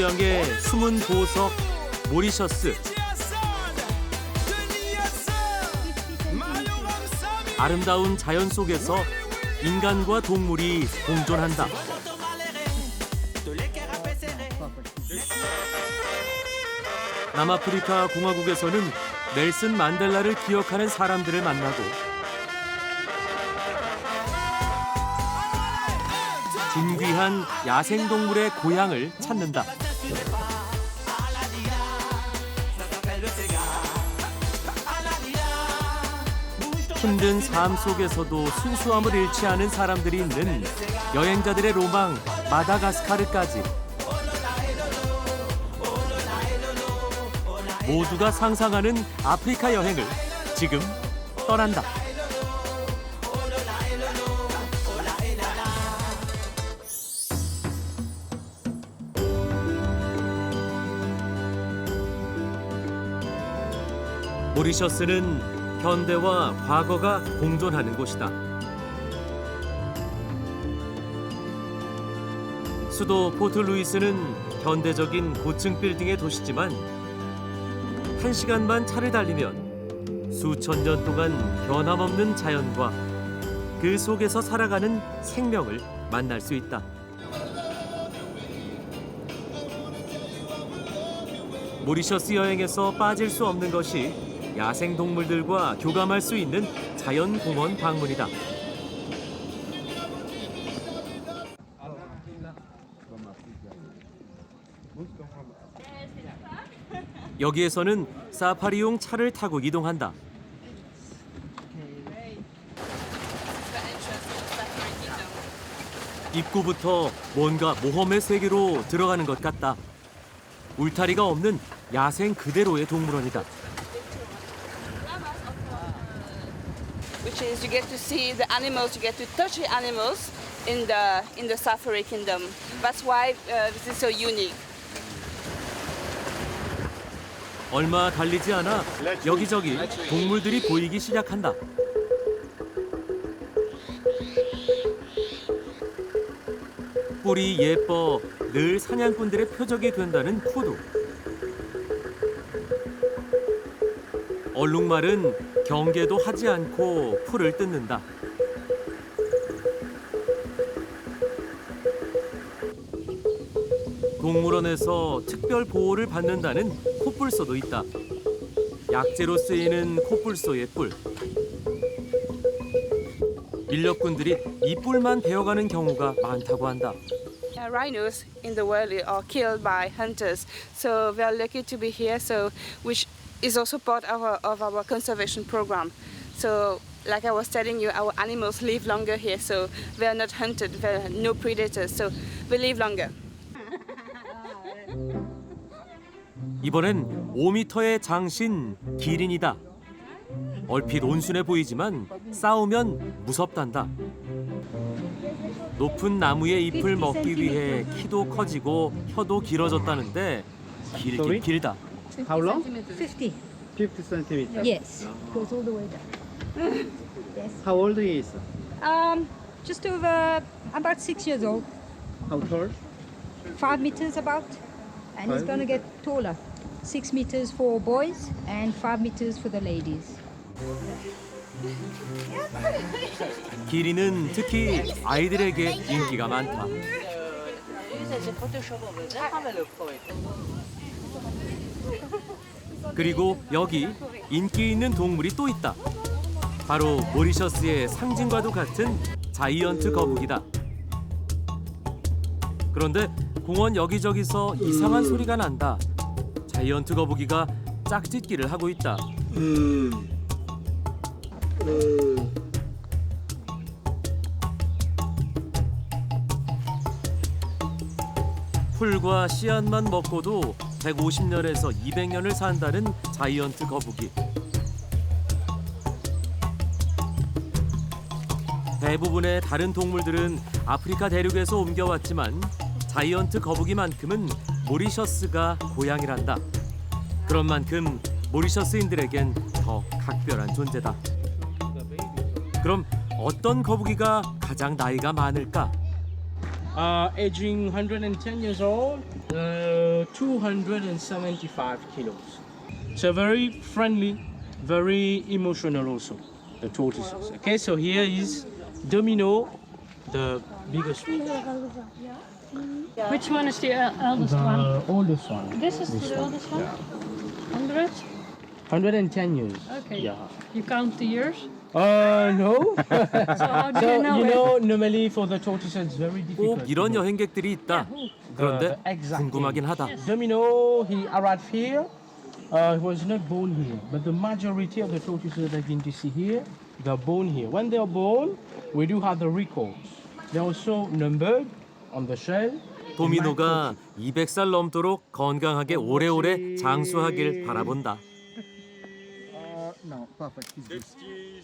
고향의 숨은 보석 모리셔스. 아름다운 자연 속에서 인간과 동물이 공존한다. 남아프리카 공화국에서는 넬슨 만델라를 기억하는 사람들을 만나고 진귀한 야생동물의 고향을 찾는다. 힘든 삶 속에서도 순수함을 잃지 않은 사람들이 있는 여행자들의 로망 마다가스카르까지. 모두가 상상하는 아프리카 여행을 지금 떠난다. 모리셔스는 현대와 과거가 공존하는 곳이다. 수도 포트루이스는 현대적인 고층 빌딩의 도시지만 1시간만 차를 달리면 수천 년 동안 변함없는 자연과 그 속에서 살아가는 생명을 만날 수 있다. 모리셔스 여행에서 빠질 수 없는 것이 야생동물들과 교감할 수 있는 자연공원 방문이다. 여기에서는 사파리용 차를 타고 이동한다. 입구부터 뭔가 모험의 세계로 들어가는 것 같다. 울타리가 없는 야생 그대로의 동물원이다. Which is you get to see the animals, you get to touch the animals in the safari kingdom. That's why this is so unique. 얼마 달리지 않아 여기저기 동물들이 보이기 시작한다. 뿔이 예뻐 늘 사냥꾼들의 표적이 된다는 푸드. 얼룩말은 경계도 하지 않고 풀을 뜯는다. 동물원에서 특별 보호를 받는다는 코뿔소도 있다. 약재로 쓰이는 코뿔소의 뿔. 인력군들이 이 뿔만 베어가는 경우가 많다고 한다. Rhinos in the world are killed by hunters, so we are lucky to be here. So which is also part of our conservation program. So like I was telling you, our animals live longer here, so they are not hunted, there are no predators, so we live longer. 이번엔 5m의 장신 기린이다. 얼핏 온순해 보이지만 싸우면 무섭단다. 높은 나무의 잎을 먹기 위해 키도 커지고 혀도 길어졌다는데 길긴 길다. How long? 50. 50 centimeters. Yes, goes all the way down. Yes. How old he is? Just over about 6 years old. How tall? 5 meters about, and he's 5 going to get taller. 6 meters for boys and 5 meters for the ladies. 기린은 특히 아이들에게 인기가 많다. 그리고 여기 인기 있는 동물이 또 있다. 바로 모리셔스의 상징과도 같은 자이언트 거북이다. 그런데 공원 여기저기서 이상한 소리가 난다. 자이언트 거북이가 짝짓기를 하고 있다. 풀과 씨앗만 먹고도 150년에서 200년을 산다는 자이언트 거북이. 대부분의 다른 동물들은 아프리카 대륙에서 옮겨왔지만 자이언트 거북이만큼은 모리셔스가 고향이란다. 그런 만큼 모리셔스인들에겐 더 각별한 존재다. 그럼 어떤 거북이가 가장 나이가 많을까? Aging 110 years old, 275 kilos. So very friendly, very emotional also, the tortoises. Okay, so here is Domino, the biggest one. Which one is the eldest one? The oldest one. This is the oldest one? 100? 110 years. Okay. Yeah. You count the years? No. So how do So, you know you it? know, normally for the tortoises it's very difficult. 꼭 이런 여행객들이 있다. 그런데 궁금하긴 하다. Domino, he arrived here. He was not born here, but the majority of the tortoises that you can see here, they're born here. When they are born, we do have the records. They're also numbered on the shell. 도미노가 200살 넘도록 건강하게 오래오래 장수하길 바라본다. No, perfect. It's good.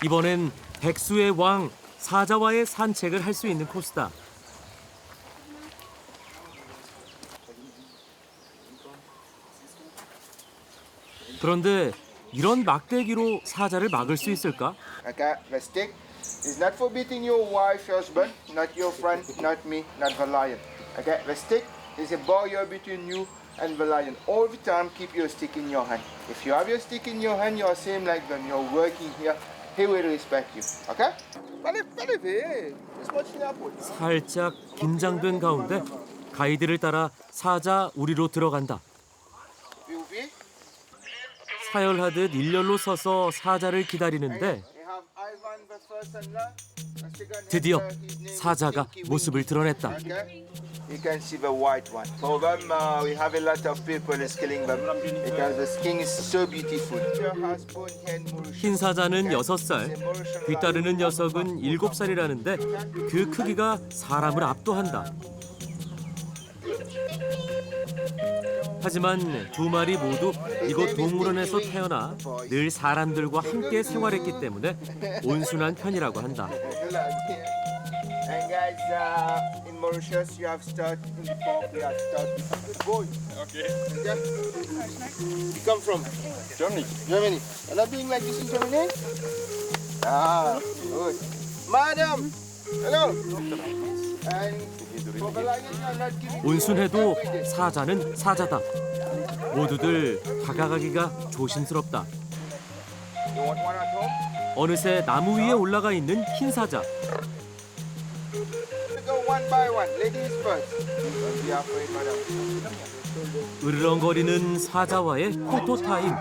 이번엔 백수의 왕 사자와의 산책을 할 수 있는 코스다. 그런데 이런 막대기로 사자를 막을 수 있을까? Okay, the stick is not for beating your wife, your husband, not your friend, not me, not the lion. Okay, the stick is a barrier between you and the lion. All the time, keep your stick in your hand. If you have your stick in your hand, you're same like them. You're working here. He will respect you. Okay? 살짝 긴장된 가운데 가이드를 따라 사자 우리로 들어간다. 사열하듯 일렬로 서서 사자를 기다리는데 드디어 사자가 모습을 드러냈다. You can see the white one. For them, we have a lot of people is killing them because the skin is so beautiful. 흰 사자는 6살, 뒤따르는 녀석은 7살이라는데 그 크기가 사람을 압도한다. 하지만 두 마리 모두 이곳 동물원에서 태어나 늘 사람들과 함께 생활했기 때문에 온순한 편이라고 한다. And guys, in Mauritius, you have started in the park. We have started with boys. Okay. You come from Germany. Germany. You're not doing like this in Germany? Ah, good. Madam, hello. And for the lion, you are not giving. 온순해도 사자는 사자다. 모두들 다가가기가 조심스럽다. You want one at home? 어느새 나무 위에 올라가 있는 흰 사자. Go one by one. Ladies first. Don't be afraid, madam. 으르렁거리는 사자와의 포토타임.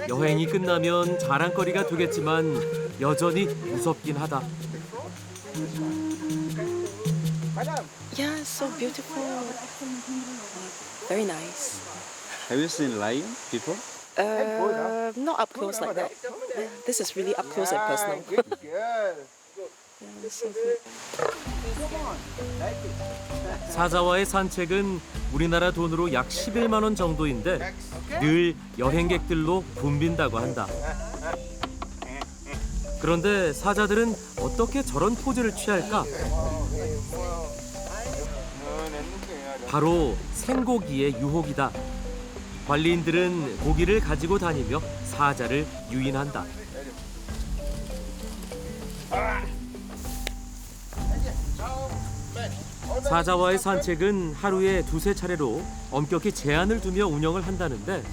여행이 끝나면 자랑거리가 되겠지만 여전히 무섭긴 하다. Madam. Yeah, it's so beautiful. Very nice. Have you seen lion before? Not up close like that. Yeah, this is really up close and personal. Good girl. Yeah, it's so good. 사자와의 산책은 우리나라 돈으로 약 11만 원 정도인데 늘 여행객들로 붐빈다고 한다. 그런데 사자들은 어떻게 저런 포즈를 취할까? 바로 생고기의 유혹이다. 관리인들은 고기를 가지고 다니며 사자를 유인한다. 사자와의 산책은 하루에 2~3차례로 엄격히 제한을 두며 운영을 한다는데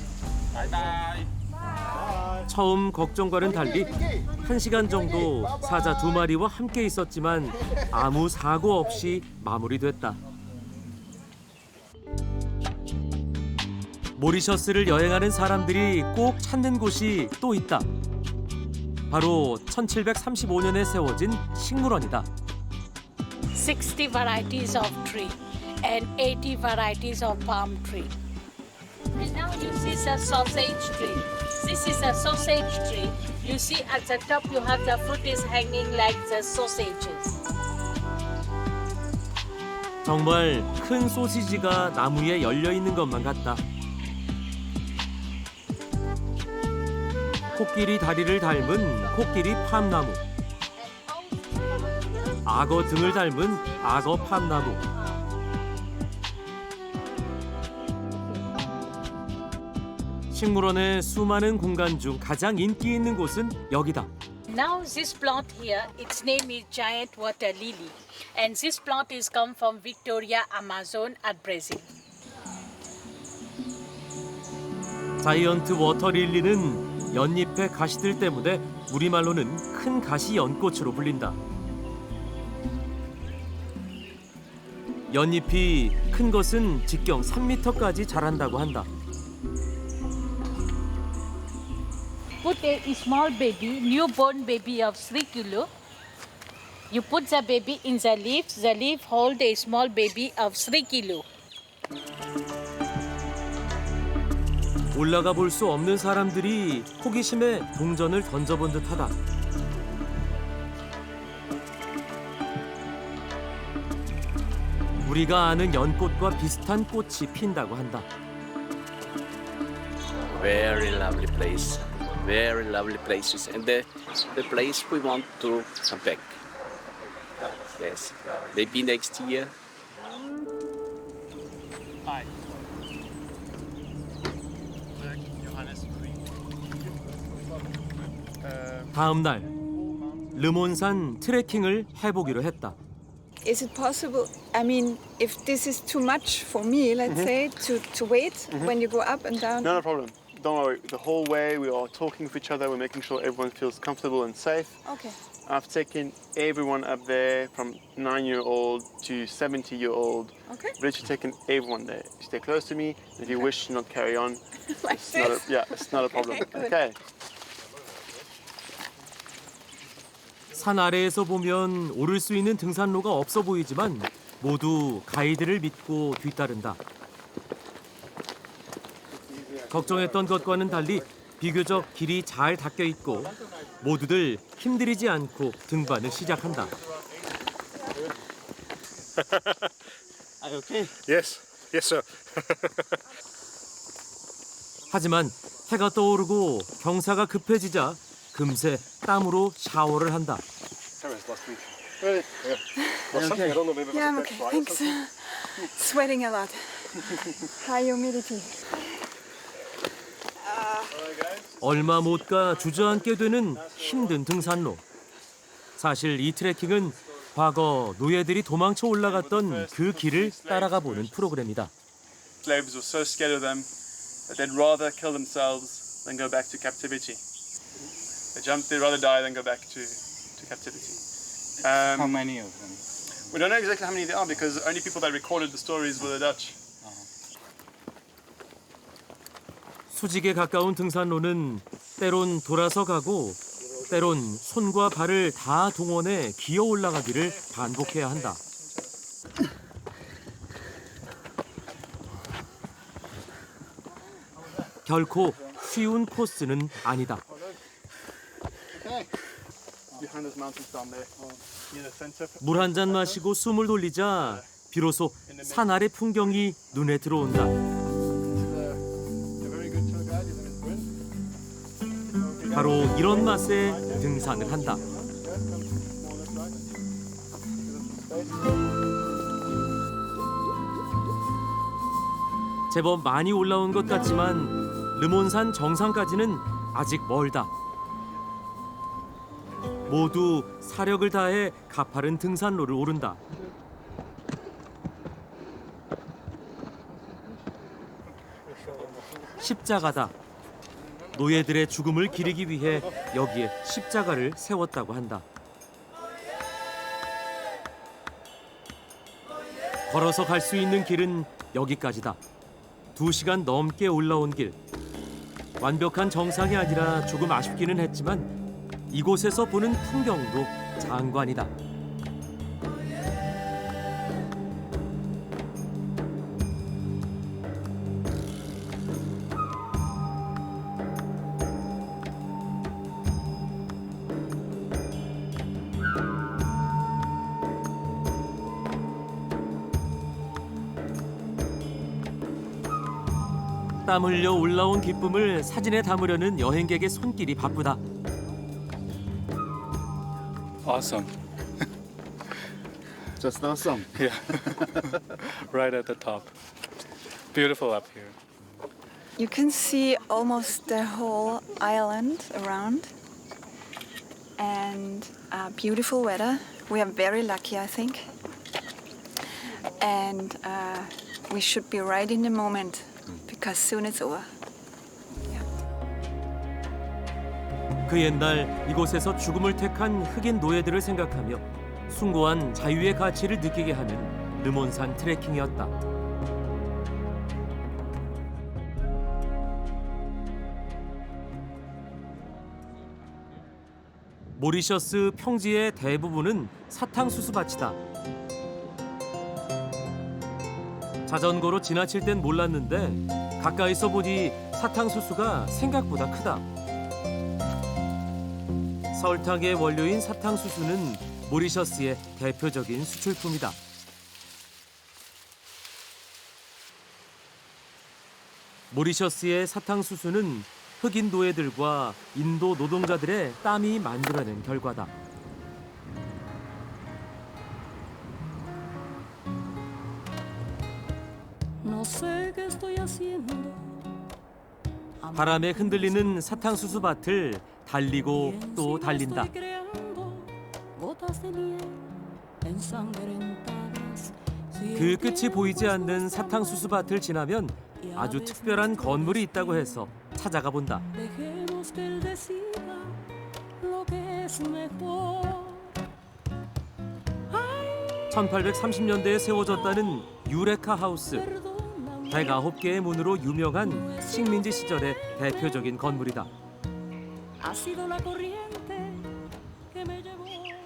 처음 걱정과는 달리 1시간 정도 사자 2마리와 함께 있었지만 아무 사고 없이 마무리됐다. 모리셔스를 여행하는 사람들이 꼭 찾는 곳이 또 있다. 바로 1735년에 세워진 식물원이다. 60 varieties of tree and 80 varieties of palm tree. And now you see the sausage tree. This is a sausage tree. You see at the top you have the fruit is hanging like the sausages. 정말 큰 소시지가 나무에 열려 있는 것만 같다. 코끼리 다리를 닮은 코끼리 팜나무. 악어 등을 닮은 악어 팜나무. 식물원의 수많은 공간 중 가장 인기 있는 곳은 여기다. Now this plant here, its name is giant water lily, and this plant is come from Victoria, Amazon, at Brazil. 자이언트 워터릴리는 연잎의 가시들 때문에 우리말로는 큰 가시 연꽃으로 불린다. 연잎이 큰 것은 직경 3m까지 자란다고 한다. Put a small baby, newborn baby of 3 kilo. You put the baby in the leaf hold a small baby of 3 kilo. 올라가 볼 수 없는 사람들이 호기심에 동전을 던져본 듯하다. 우리가 아는 연꽃과 비슷한 꽃이 핀다고 한다. Very lovely place. Very lovely places. And the place we want to come back. Yes. Maybe next year. 다음 날 르몬산 트레킹을 해보기로 했다. Is it possible, I mean, if this is too much for me, let's say, to wait when you go up and down? No problem. Don't worry. The whole way we are talking with each other. We're making sure everyone feels comfortable and safe. Okay. I've taken everyone up there from 9-year-old to 70-year-old. Okay. Literally taken everyone there. You stay close to me. If you wish to not carry on, Like it's not a, this? yeah, it's not a problem. Okay, good. Okay. 산 아래에서 보면 오를 수 있는 등산로가 없어 보이지만 모두 가이드를 믿고 뒤따른다. 걱정했던 것과는 달리 비교적 길이 잘 닦여 있고 모두들 힘들이지 않고 등반을 시작한다. Are you okay? Yes, yes, sir. 하지만 해가 떠오르고 경사가 급해지자 금세 땀으로 샤워를 한다. Really? Yeah. Well, something I don't know. Maybe Yeah, I'm it was a okay, bit dry or thanks. something. Sweating a lot. High humidity. 얼마 못 가 주저앉게 되는 힘든 등산로. 사실 이 트레킹은 과거 노예들이 도망쳐 올라갔던 그 길을 따라가 보는 프로그램이다. Slaves were so scared of them that they'd rather kill themselves than go back to captivity. They'd rather die than go back to captivity. How many of them? We don't know exactly how many there are because the only people that recorded the stories were the Dutch. 수직에 가까운 등산로는 때론 돌아서 가고 때론 손과 발을 다 동원해 기어 올라가기를 반복해야 한다. 결코 쉬운 코스는 아니다. Behind those mountains down there, near the center. 물 한 잔 마시고 숨을 돌리자 비로소 산 아래 풍경이 눈에 들어온다. A very good tour guide. His name is Bryn. 바로 이런 맛에 등산을 한다. 제법 많이 올라온 것 같지만 르몬산 정상까지는 아직 멀다. 모두 사력을 다해 가파른 등산로를 오른다. 십자가다. 노예들의 죽음을 기리기 위해 여기에 십자가를 세웠다고 한다. 걸어서 갈 수 있는 길은 여기까지다. 2시간 넘게 올라온 길. 완벽한 정상이 아니라 조금 아쉽기는 했지만 이곳에서 보는 풍경도 장관이다. 땀 흘려 올라온 기쁨을 사진에 담으려는 여행객의 손길이 바쁘다. Awesome. Just awesome. Yeah. Right at the top. Beautiful up here. You can see almost the whole island around, and beautiful weather. We are very lucky, I think. And we should be right in the moment because soon it's over. 그 옛날 이곳에서 죽음을 택한 흑인 노예들을 생각하며 숭고한 자유의 가치를 느끼게 하는 르몬산 트레킹이었다. 모리셔스 평지의 대부분은 사탕수수 밭이다. 자전거로 지나칠 땐 몰랐는데 가까이서 보니 사탕수수가 생각보다 크다. 설탕의 원료인 사탕수수는 모리셔스의 대표적인 수출품이다. 모리셔스의 사탕수수는 흑인 노예들과 인도 노동자들의 땀이 만들어낸 결과다. 바람에 흔들리는 사탕수수 밭을 달리고 또 달린다. 그 끝이 보이지 않는 사탕수수 밭을 지나면 아주 특별한 건물이 있다고 해서 찾아가 본다. 1830년대에 세워졌다는 유레카 하우스. 109개의 문으로 유명한 식민지 시절의 대표적인 건물이다.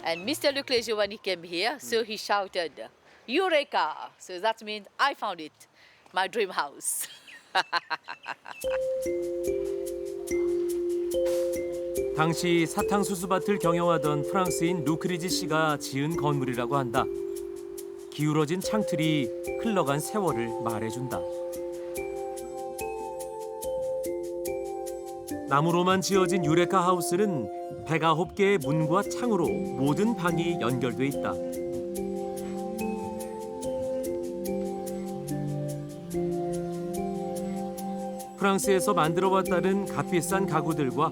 And Mr. Lucrezio, when he came here, so he shouted, Eureka! So that means I found it, my dream house. 당시 사탕수수밭을 경영하던 프랑스인 루크리지 씨가 지은 건물이라고 한다. 기울어진 창틀이 흘러간 세월을 말해준다. 나무로만 지어진 유레카 하우스는 109개의 문과 창으로 모든 방이 연결돼 있다. 프랑스에서 만들어왔다는 값비싼 가구들과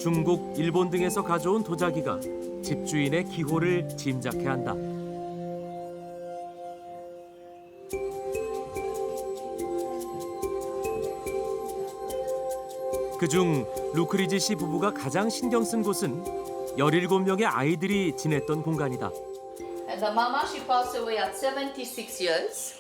중국, 일본 등에서 가져온 도자기가 집주인의 기호를 짐작케 한다. 그중 루크리지 씨 부부가 가장 신경 쓴 곳은 17명의 아이들이 지냈던 공간이다. And the mama, she passed away at 76 years.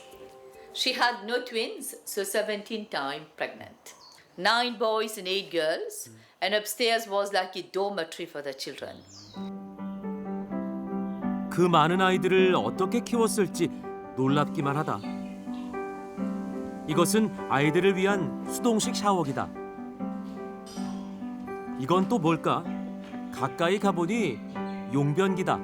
She had no twins, so 17 times pregnant. 9 boys and 8 girls, and upstairs was like a dormitory for the children. 그 많은 아이들을 어떻게 키웠을지 놀랍기만 하다. 이것은 아이들을 위한 수동식 샤워기다. 이건 또 뭘까? 가까이 가보니 용변기다.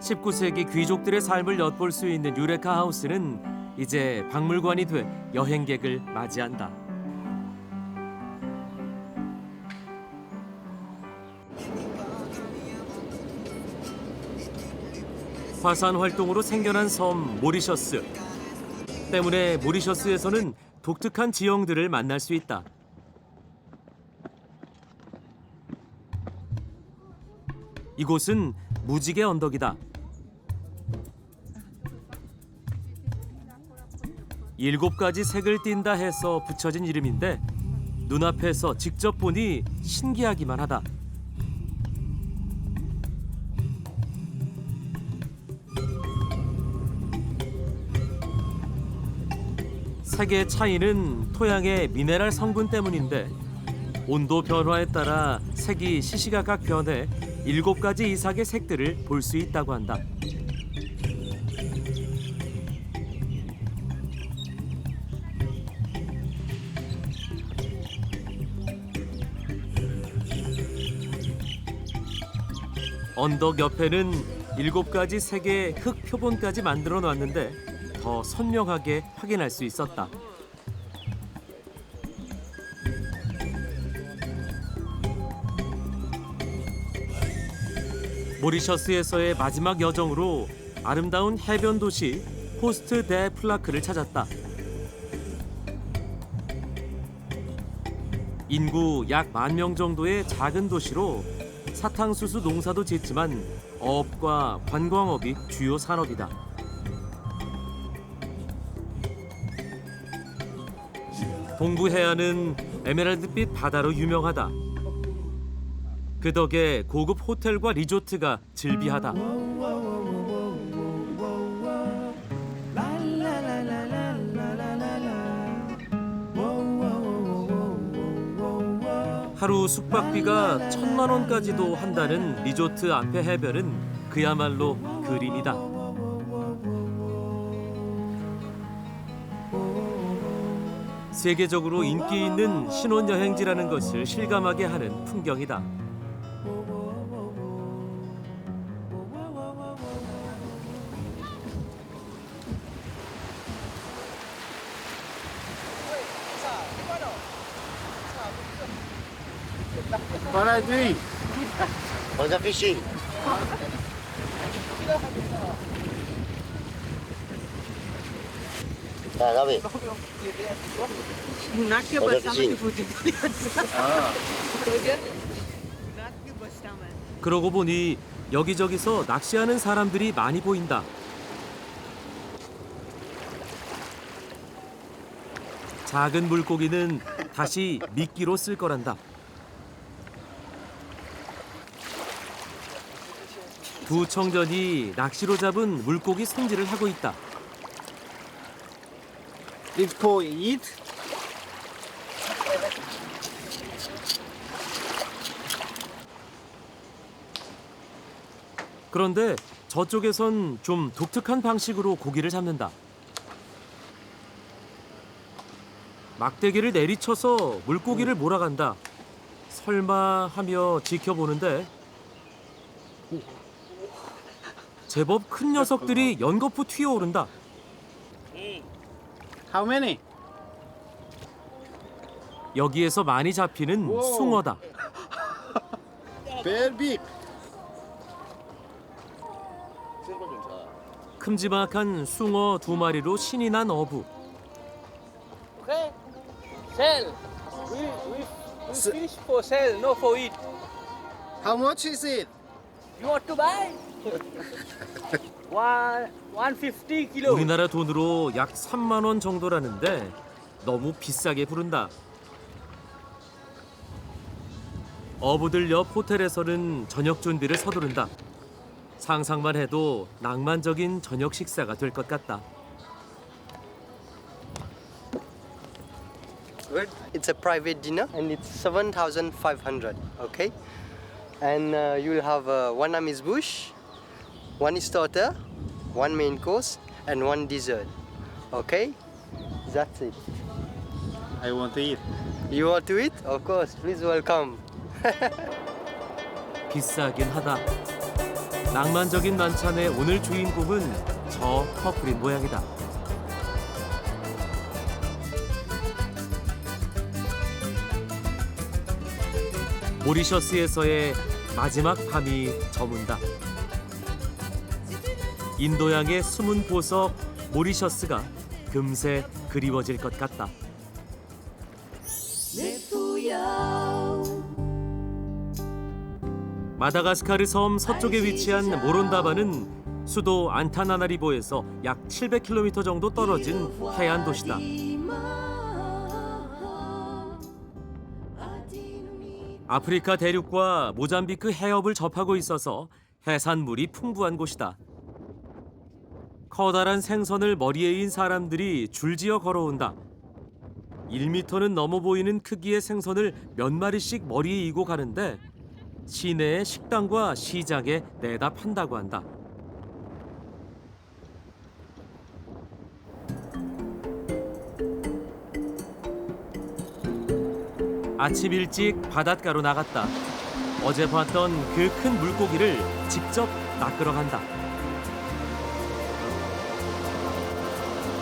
19세기 귀족들의 삶을 엿볼 수 있는 유레카 하우스는 이제 박물관이 돼 여행객을 맞이한다. 화산 활동으로 생겨난 섬 모리셔스. 때문에 모리셔스에서는 독특한 지형들을 만날 수 있다. 이곳은 무지개 언덕이다. 7가지 색을 띈다 해서 붙여진 이름인데 눈앞에서 직접 보니 신기하기만 하다. 색의 차이는 토양의 미네랄 성분 때문인데 온도 변화에 따라 색이 시시각각 변해 7가지 이상의 색들을 볼 수 있다고 한다. 언덕 옆에는 7가지 색의 흙 표본까지 만들어 놨는데 더 선명하게 확인할 수 있었다. 모리셔스에서의 마지막 여정으로 아름다운 해변 도시 포스트 데 플라크를 찾았다. 인구 약 10,000명 정도의 작은 도시로 사탕수수 농사도 짓지만 어업과 관광업이 주요 산업이다. 동부 해안은 에메랄드빛 바다로 유명하다. 그 덕에 고급 호텔과 리조트가 즐비하다. 하루 숙박비가 1,000만 원까지도 한다는 리조트 앞의 해변은 그야말로 그림이다. 세계적으로 인기 있는 신혼여행지라는 것을 실감하게 하는 풍경이다. What are you doing? How's the fishing? Gabi. 그러고 보니 여기저기서 낚시하는 사람들이 많이 보인다. 작은 물고기는 다시 미끼로 쓸 거란다. 두 청년이 낚시로 잡은 물고기 손질을 하고 있다. It's called eat. 그런데 저쪽에선 좀 독특한 방식으로 고기를 잡는다. 막대기를 내리쳐서 물고기를 몰아간다. 설마 하며 지켜보는데 제법 큰 녀석들이 연거푸 튀어오른다. How many? 여기에서 많이 잡히는 Whoa. 숭어다. Very big. 큼지막한 숭어 2마리로 신이 난 어부. Okay. Sell. We fish for sell, no for eat. How much is it? You want to buy? 150 kilo. 우리나라 돈으로 약 3만 원 정도라는데 너무 비싸게 부른다. 어부들 옆 호텔에서는 저녁 준비를 서두른다. 상상만 해도 낭만적인 저녁 식사가 될 것 같다. It's a private dinner and it's 7,500, okay? And you'll have one amuse-bouche, one starter, one main course, and one dessert, okay? That's it. I want to eat. You want to eat? Of course, please welcome. 비싸긴 하다. 낭만적인 만찬의 오늘 주인공은 저 커플인 모양이다. 모리셔스에서의 마지막 밤이 저문다. 인도양의 숨은 보석 모리셔스가 금세 그리워질 것 같다. 마다가스카르 섬 서쪽에 위치한 모론다바는 수도 안타나나리보에서 약 700km 정도 떨어진 해안 도시다. 아프리카 대륙과 모잠비크 해협을 접하고 있어서 해산물이 풍부한 곳이다. 커다란 생선을 머리에 인 사람들이 줄지어 걸어온다. 1m는 넘어 보이는 크기의 생선을 몇 마리씩 머리에 이고 가는데 시내의 식당과 시장에 내다 판다고 한다. 아침 일찍 바닷가로 나갔다. 어제 봤던 그 큰 물고기를 직접 낚으러 간다.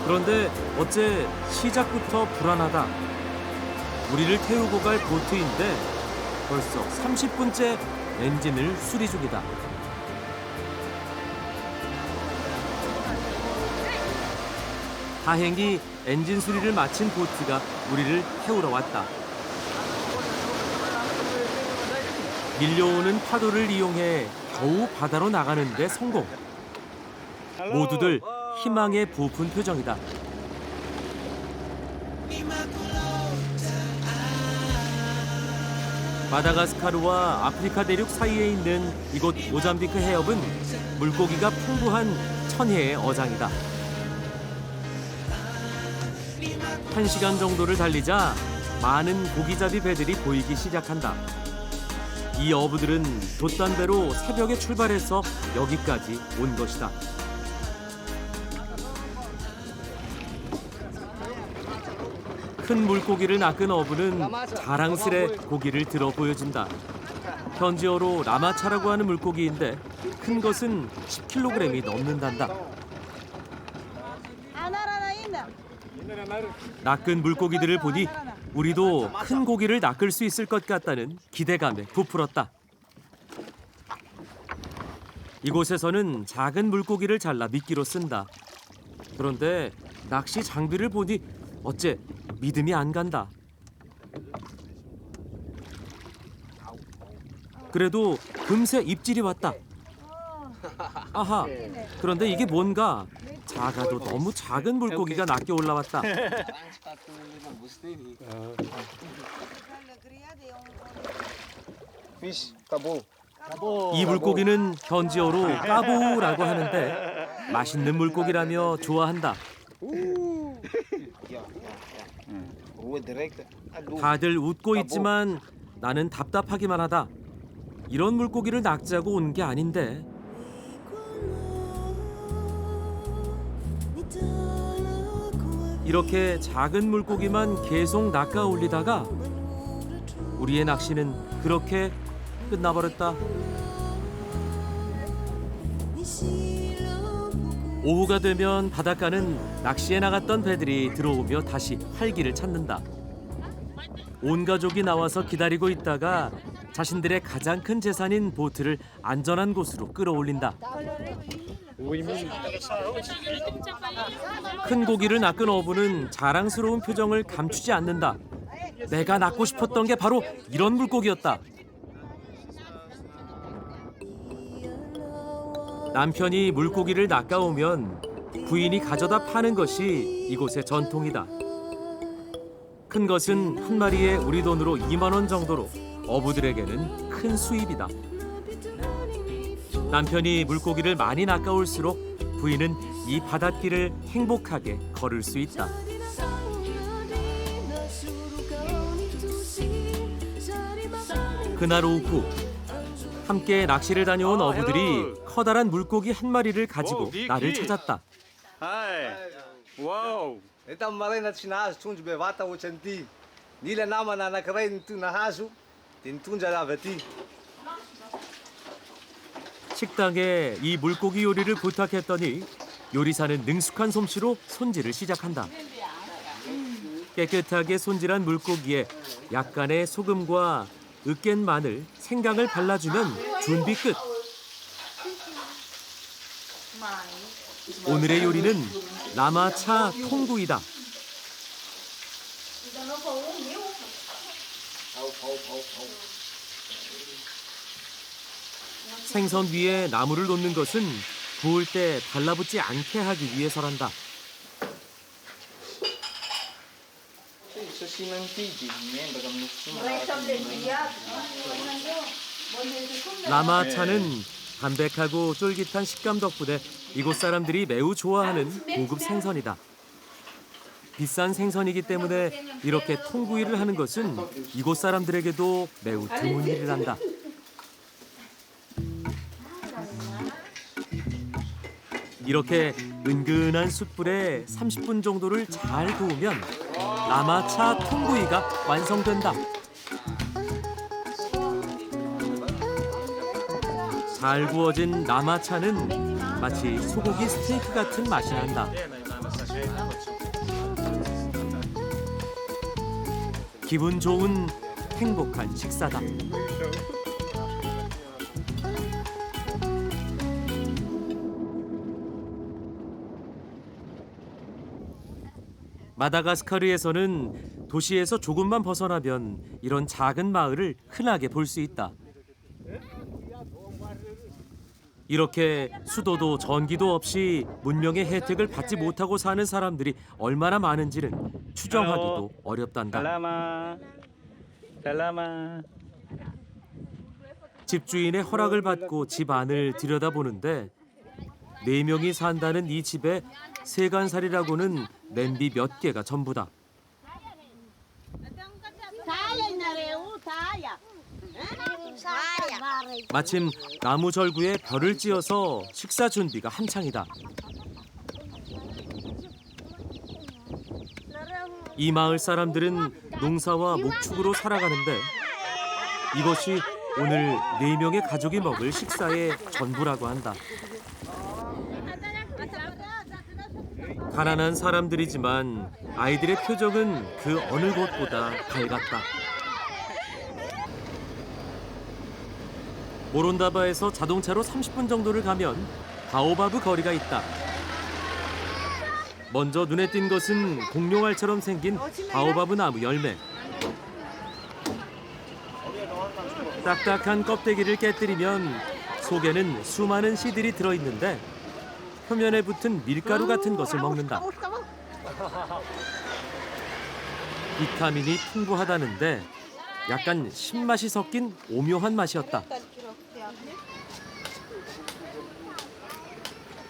그런데 어째 시작부터 불안하다. 우리를 태우고 갈 보트인데 벌써 30분째 엔진을 수리 중이다. 다행히 엔진 수리를 마친 보트가 우리를 태우러 왔다. 밀려오는 파도를 이용해 겨우 바다로 나가는 데 성공. 모두들 희망에 부푼 표정이다. 마다가스카르와 아프리카 대륙 사이에 있는 이곳 모잠비크 해협은 물고기가 풍부한 천혜의 어장이다. 1시간 정도를 달리자 많은 고기잡이 배들이 보이기 시작한다. 이 어부들은 돛단배로 새벽에 출발해서 여기까지 온 것이다. 큰 물고기를 낚은 어부는 자랑스레 고기를 들어 보여준다. 현지어로 라마차라고 하는 물고기인데 큰 것은 10kg이 넘는단다. 낚은 물고기들을 보니 우리도 큰 고기를 낚을 수 있을 것 같다는 기대감에 부풀었다. 이곳에서는 작은 물고기를 잘라 미끼로 쓴다. 그런데 낚시 장비를 보니 어째 믿음이 안 간다. 그래도 금세 입질이 왔다. 아하, 그런데 이게 뭔가 작아도 너무 작은 물고기가 낚여 올라왔다. 이 물고기는 현지어로 까보라고 하는데 맛있는 물고기라며 좋아한다. 다들 웃고 있지만 나는 답답하기만 하다. 이런 물고기를 낚자고 온 게 아닌데. 이렇게 작은 물고기만 계속 낚아 올리다가 우리의 낚시는 그렇게 끝나버렸다. 오후가 되면 바닷가는 낚시에 나갔던 배들이 들어오며 다시 활기를 찾는다. 온 가족이 나와서 기다리고 있다가 자신들의 가장 큰 재산인 보트를 안전한 곳으로 끌어올린다. 큰 고기를 낚은 어부는 자랑스러운 표정을 감추지 않는다. 내가 낚고 싶었던 게 바로 이런 물고기였다. 남편이 물고기를 낚아오면 부인이 가져다 파는 것이 이곳의 전통이다. 큰 것은 한 마리에 우리 돈으로 2만 원 정도로 어부들에게는 큰 수입이다. 남편이 물고기를 많이 낚아올수록 부인은 이 바닷길을 행복하게 걸을 수 있다. 그날 오후 함께 낚시를 다녀온 어부들이 커다란 물고기 한 마리를 가지고 나를 찾았다. Wow. Então marina chinas tunj be vata uchenti. Nila nama na nakarain tu na hasu. Tin tunja la veti. 식당에 이 물고기 요리를 부탁했더니 요리사는 능숙한 솜씨로 손질을 시작한다. 깨끗하게 손질한 물고기에 약간의 소금과 으깬 마늘, 생강을 발라주면 준비 끝. 오늘의 요리는 라마차 통구이다. 생선 위에 나물을 놓는 것은 구울 때 달라붙지 않게 하기 위해서란다. 라마차는 담백하고 쫄깃한 식감 덕분에 이곳 사람들이 매우 좋아하는 고급 생선이다. 비싼 생선이기 때문에 이렇게 통구이를 하는 것은 이곳 사람들에게도 매우 드문 일이란다. 이렇게 은근한 숯불에 30분 정도를 잘 구우면 라마차 통구이가 완성된다. 잘 구워진 라마차는 마치 소고기 스테이크 같은 맛이 난다. 기분 좋은 행복한 식사다. 마다가스카르에서는 도시에서 조금만 벗어나면 이런 작은 마을을 흔하게 볼 수 있다. 이렇게 수도도 전기도 없이 문명의 혜택을 받지 못하고 사는 사람들이 얼마나 많은지는 추정하기도 어렵단다. 집주인의 허락을 받고 집 안을 들여다보는데 4명이 산다는 이 집에 세간살이라고는 냄비 몇 개가 전부다. 마침 나무 절구에 별을 찧어서 식사 준비가 한창이다. 이 마을 사람들은 농사와 목축으로 살아가는데 이것이 오늘 4명의 가족이 먹을 식사의 전부라고 한다. 가난한 사람들이지만 아이들의 표정은 그 어느 곳보다 밝았다. 모론다바에서 자동차로 30분 정도를 가면 바오바브 거리가 있다. 먼저 눈에 띈 것은 공룡알처럼 생긴 바오바브 나무 열매. 딱딱한 껍데기를 깨뜨리면 속에는 수많은 씨들이 들어있는데 표면에 붙은 밀가루 같은 것을 먹는다. 비타민이 풍부하다는데 약간 신맛이 섞인 오묘한 맛이었다.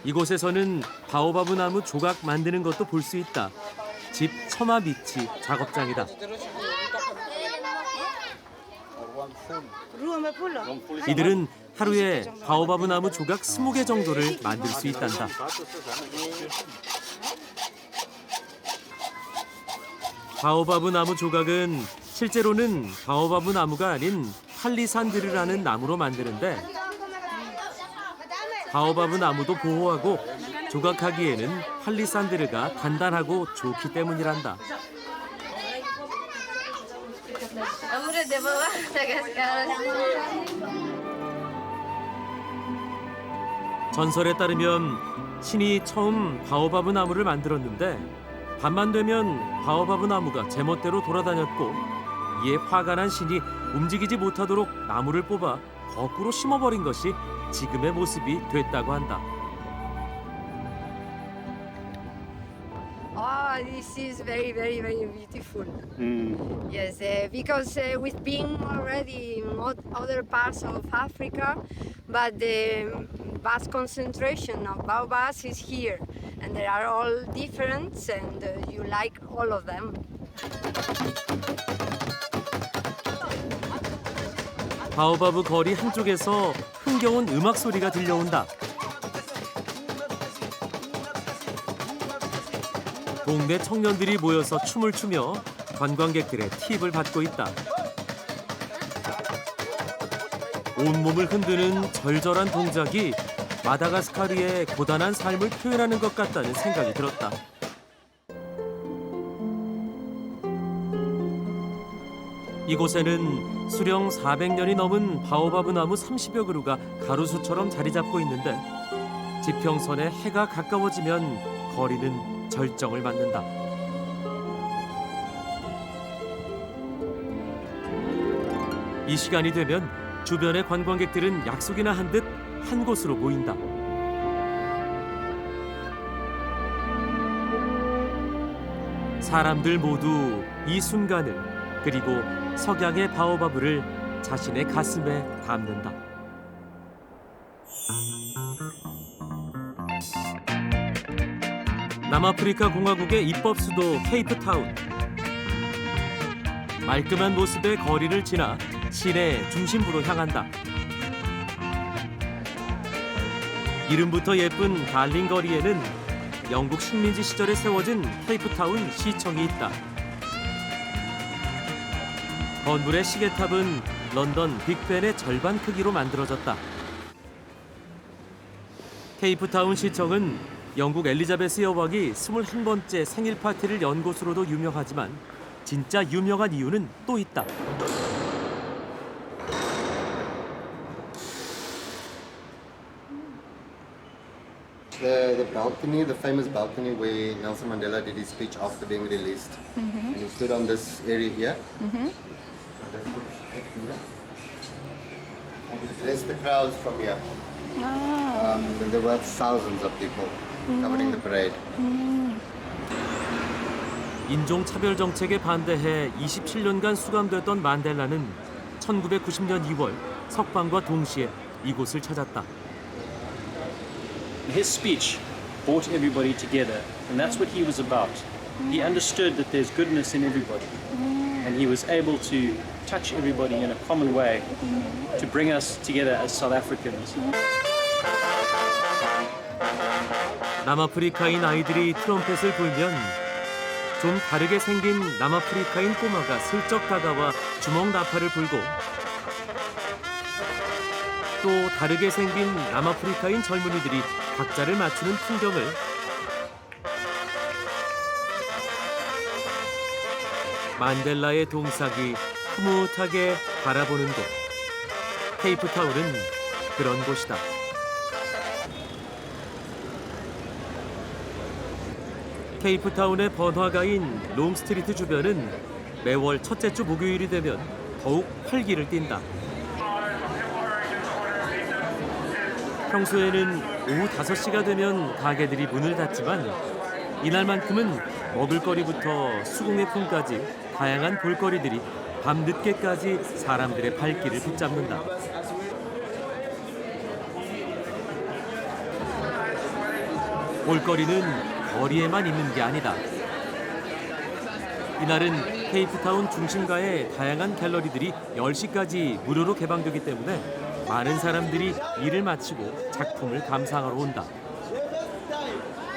이곳에서는 바오바브 나무 조각 만드는 것도 볼 수 있다. 집 처마 밑이 작업장이다. 이들은 하루에 바오바브 나무 조각 20개 정도를 만들 수 있단다. 바오바브 나무 조각은 실제로는 바오바브 나무가 아닌 팔리산드르라는 나무로 만드는데 바오바브 나무도 보호하고 조각하기에는 팔리산드르가 단단하고 좋기 때문이란다. 전설에 따르면 신이 처음 바오바브 나무를 만들었는데 밤만 되면 바오바브 나무가 제멋대로 돌아다녔고 이에 화가 난 신이 움직이지 못하도록 나무를 뽑아 거꾸로 심어버린 것이 지금의 모습이 됐다고 한다. Oh, this is very beautiful. Yes, because we've been already in other parts of Africa, but the vast concentration of baobabs is here, and they are all different, and you like all of them. 바오바브 거리 한쪽에서 흥겨운 음악 소리가 들려온다. 동네 청년들이 모여서 춤을 추며 관광객들의 팁을 받고 있다. 온몸을 흔드는 절절한 동작이 마다가스카르의 고단한 삶을 표현하는 것 같다는 생각이 들었다. 이곳에는 수령 400년이 넘은 바오바브 나무 30여 그루가 가로수처럼 자리 잡고 있는데 지평선에 해가 가까워지면 거리는 절정을 맞는다. 이 시간이 되면 주변의 관광객들은 약속이나 한 듯 한 곳으로 모인다. 사람들 모두 이 순간을 그리고 석양의 바오바브를 자신의 가슴에 담는다. 남아프리카 공화국의 입법 수도 케이프타운. 말끔한 모습의 거리를 지나 시내 중심부로 향한다. 이름부터 예쁜 달링 거리에는 영국 식민지 시절에 세워진 케이프타운 시청이 있다. 건물의 시계탑은 런던 빅벤의 절반 크기로 만들어졌다. 케이프타운 시청은 영국 엘리자베스 여왕이 21번째 생일 파티를 연 곳으로도 유명하지만 진짜 유명한 이유는 또 있다. the balcony, the famous balcony where Nelson Mandela did his speech after being released. And he stood on this area here. And he addressed the crowds from here. There were thousands of people covering the parade. 인종차별 정책에 반대해 27년간 수감됐던 만델라는 1990년 2월 석방과 동시에 이곳을 찾았다. His speech brought everybody together, and that's what he was about. He understood that there's goodness in everybody, and he was able to touch everybody in a common way to bring us together as South Africans. 남아프리카인 아이들이 트럼펫을 불면 좀 다르게 생긴 남아프리카인 꼬마가 슬쩍 다가와 주먹 나팔을 불고 또 다르게 생긴 남아프리카인 젊은이들이 박자를 맞추는 풍경을 만델라의 동상이 흐뭇하게 바라보는 곳. 케이프타운은 그런 곳이다. 케이프타운의 번화가인 롱스트리트 주변은 매월 첫째 주 목요일이 되면 더욱 활기를 띈다. 평소에는 오후 5시가 되면 가게들이 문을 닫지만 이날만큼은 먹을거리부터 수공예품까지 다양한 볼거리들이 밤늦게까지 사람들의 발길을 붙잡는다. 볼거리는 거리에만 있는 게 아니다. 이날은 케이프타운 중심가의 다양한 갤러리들이 10시까지 무료로 개방되기 때문에 많은 사람들이 일을 마치고 작품을 감상하러 온다.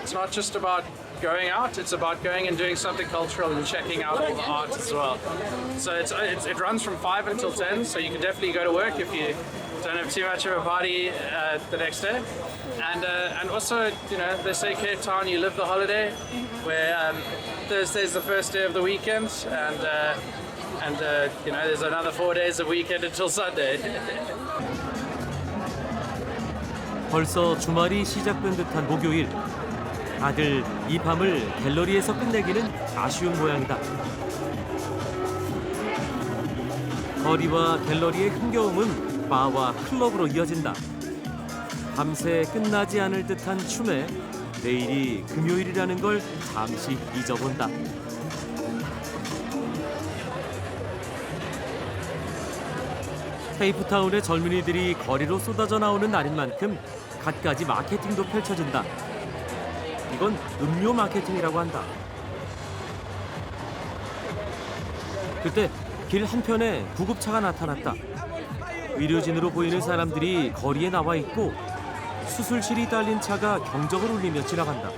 It's not just about going out, it's about going and doing something cultural and checking out all the art as well. So it runs from 5 until 10, so you can definitely go to work if you don't have too much of a party the next day. And also, you know, they say Cape Town, you live the holiday, where Thursday's the first day of the weekend, and you know, there's another 4 days of weekend until Sunday. 벌써 주말이 시작된 듯한 목요일. 다들 이 밤을 갤러리에서 끝내기는 아쉬운 모양이다. 거리와 갤러리의 흥겨움은 바와 클럽으로 이어진다. 밤새 끝나지 않을 듯한 춤에 내일이 금요일이라는 걸 잠시 잊어본다. 케이프타운의 젊은이들이 거리로 쏟아져 나오는 날인 만큼 갖가지 마케팅도 펼쳐진다. 이건 음료 마케팅이라고 한다. 그때 길 한편에 구급차가 나타났다. 의료진으로 보이는 사람들이 거리에 나와 있고 수술실이 딸린 차가 경적을 울리며 지나간다.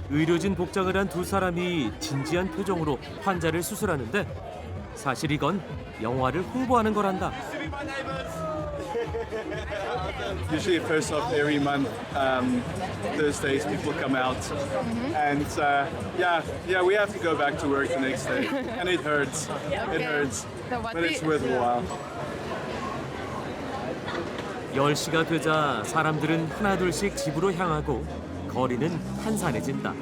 의료진 복장을 한 두 사람이 진지한 표정으로 환자를 수술하는데 사실 이건 영화를 홍보하는 거란다. Usually first of every month, Thursdays people come out, and yeah, we have to go back to work the next day, and it hurts. It hurts, but it's worth a while. 10시가 되자 사람들은 하나둘씩 집으로 향하고 거리는 한산해진다.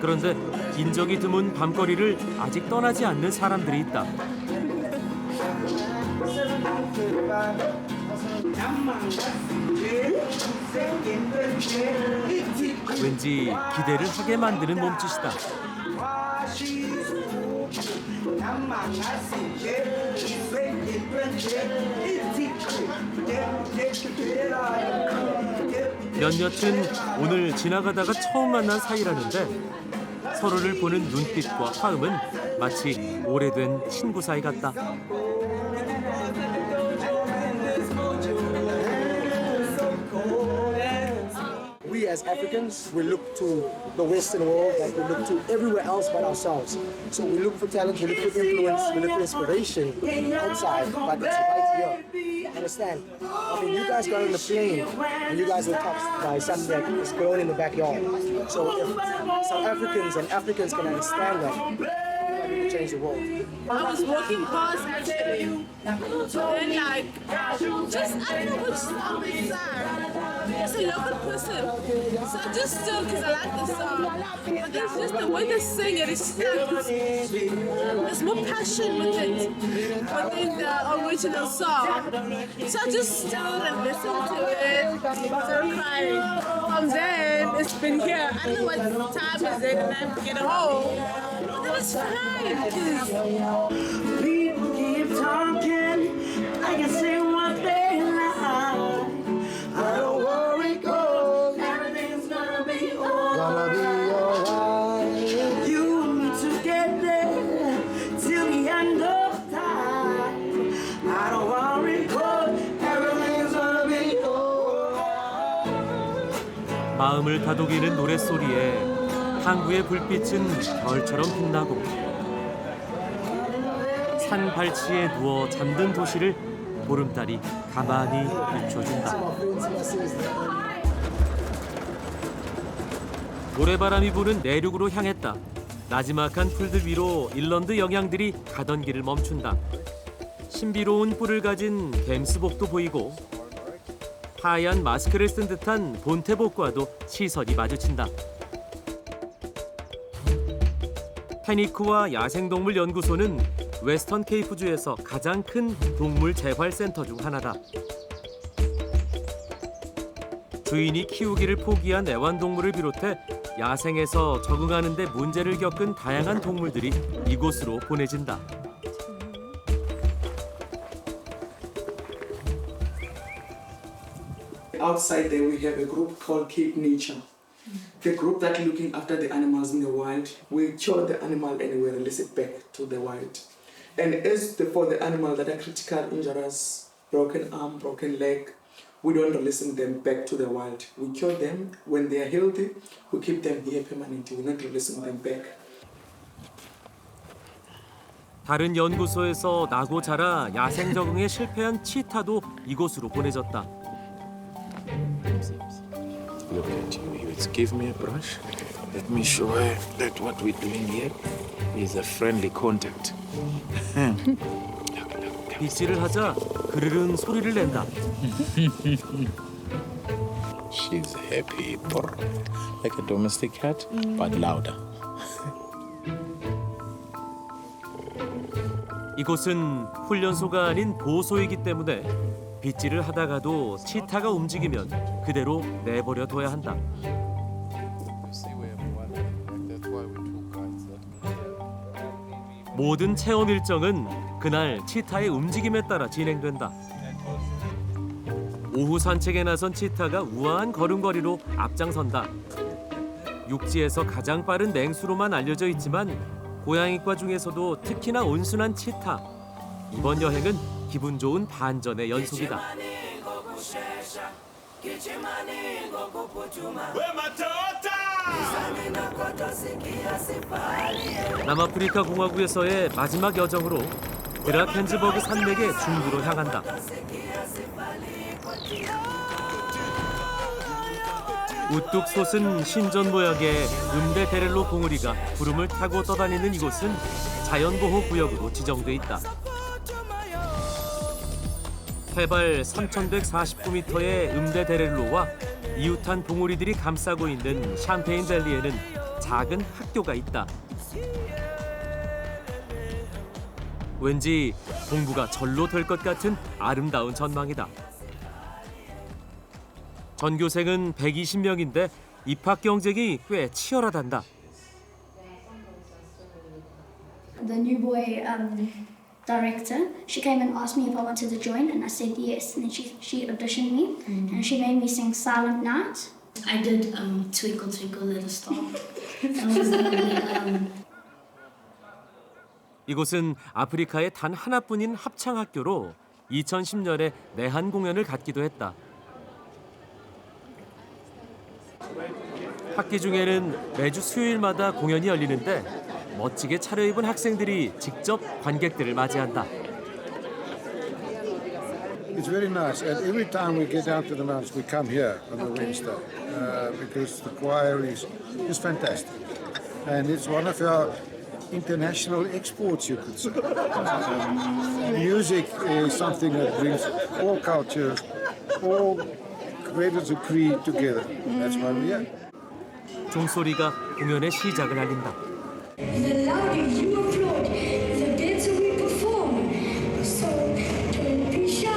그런데 인적이 드문 밤거리를 아직 떠나지 않는 사람들이 있다. 왠지 기대를 하게 만드는 몸짓이다. 몇몇은 오늘 지나가다가 처음 만난 사이라는데 서로를 보는 눈빛과 화음은 마치 오래된 친구 사이 같다. We as Africans, we look to the Western world like we look to everywhere else but ourselves. So we look for talent, we look for influence, we look for inspiration outside, but it's right here. Understand? I mean, you guys got on the plane and you guys were touched by something that is grown in the backyard. So if South Africans and Africans can understand that, to change the world. I was walking past actually, then like, just, I don't know which song is that. It's a local person. So I just stood because I like the song. But there's just the way they sing it, it's just like, there's more passion with it within the original song. So I just stood and listened to it, started crying. From then, it's been here. I don't know what time is it, and I'm getting home. But it was fine. People keep talking, I can say one thing now. I don't worry, 'cause everything's gonna be alright. You and me together till the end of time. I don't worry, 'cause everything's gonna be alright. 마음을 다독이는 노랫소리에 항구의 불빛은 별처럼 빛나고 산 발치에 누워 잠든 도시를 보름달이 가만히 비춰준다. 모래바람이 부는 내륙으로 향했다. 나지막한 풀들 위로 일런드 영양들이 가던 길을 멈춘다. 신비로운 뿔을 가진 gem스복도 보이고 하얀 마스크를 쓴 듯한 본태복과도 시선이 마주친다. 페니크와 야생동물 연구소는 웨스턴 케이프주에서 가장 큰 동물 재활센터 중 하나다. 주인이 키우기를 포기한 애완동물을 비롯해 야생에서 적응하는 데 문제를 겪은 다양한 동물들이 이곳으로 보내진다. Outside there we have a group called Keep Nature. The group that looking after the animals in the wild. We cure the animal and we release it back to the wild. And as for the animal that are critical injuries, broken arm, broken leg, we don't release them back to the wild. We cure them. When they are healthy, we keep them here permanently. We're not releasing them back. 다른 연구소에서 나고 자라 야생 적응에 실패한 치타도 이곳으로 보내졌다. Look at you. You give me a brush. Let me show her that what we're doing here is a friendly contact. 빗질을 하자 그르릉 소리를 낸다. She's happy, like a domestic cat, but louder. 이곳은 훈련소가 아닌 보소이기 때문에 빗질을 하다가도 치타가 움직이면 그대로 내버려 둬야 한다. 모든 체험 일정은 그날 치타의 움직임에 따라 진행된다. 오후 산책에 나선 치타가 우아한 걸음걸이로 앞장선다. 육지에서 가장 빠른 맹수로만 알려져 있지만 고양이과 중에서도 특히나 온순한 치타. 이번 여행은 기분 좋은 반전의 연속이다. 남아프리카 공화국에서의 마지막 여정으로 드라켄즈버그 산맥의 중부로 향한다. 우뚝 솟은 신전 모양의 음대 데렐로 봉우리가 구름을 타고 떠다니는 이곳은 자연보호구역으로 지정돼 있다. 해발 3,149m의 음대 데렐로와 이웃한 봉우리들이 감싸고 있는 샴페인 밸리에는 작은 학교가 있다. 왠지 공부가 절로 될 것 같은 아름다운 전망이다. 전교생은 120명인데 입학 경쟁이 꽤 치열하단다. The new boy director, she came and asked me if I wanted to join, and I said yes. And then she auditioned me, and she made me sing Silent Night. I did Twinkle Twinkle Little Star. That was really, 이곳은 아프리카의 단 하나뿐인 합창 학교로 2010년에 내한 공연을 갖기도 했다. 학기 중에는 매주 수요일마다 공연이 열리는데 멋지게 차려입은 학생들이 직접 관객들을 맞이한다. It's very nice, and every time we get down to the mountains, we come here on the Wednesday because the choir is fantastic, and it's one of our international exports, you could say. Music is something that brings all cultures, all creators of Cree together. That's why we're here. 종소리가 공연의 시작을 알린다. The louder you applaud, the denser we perform. So don't be shy.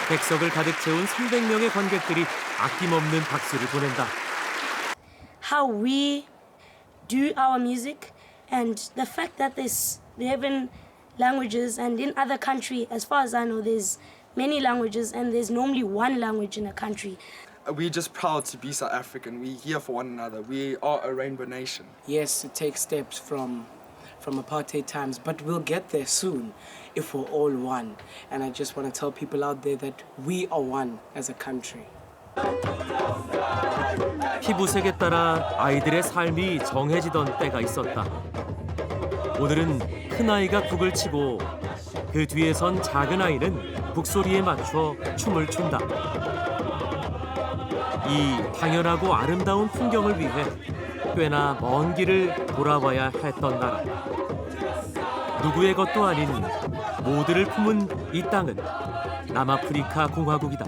백석을 가득 채운 300명의 관객들이 아낌없는 박수를 보낸다. How we do our music and the fact that there's 11 languages, and in other countries, as far as I know, there's many languages and there's normally one language in a country. We're just proud to be South African. We're here for one another. We are a rainbow nation. Yes, it takes steps from apartheid times, but we'll get there soon if we're all one. And I just want to tell people out there that we are one as a country. 피부색에 따라 아이들의 삶이 정해지던 때가 있었다. 오늘은 큰아이가 북을 치고 그 뒤에 선 작은아이는 북소리에 맞춰 춤을 춘다. 이 당연하고 아름다운 풍경을 위해 꽤나 먼 길을 돌아와야 했던 나라. 누구의 것도 아닌 모두를 품은 이 땅은 남아프리카 공화국이다.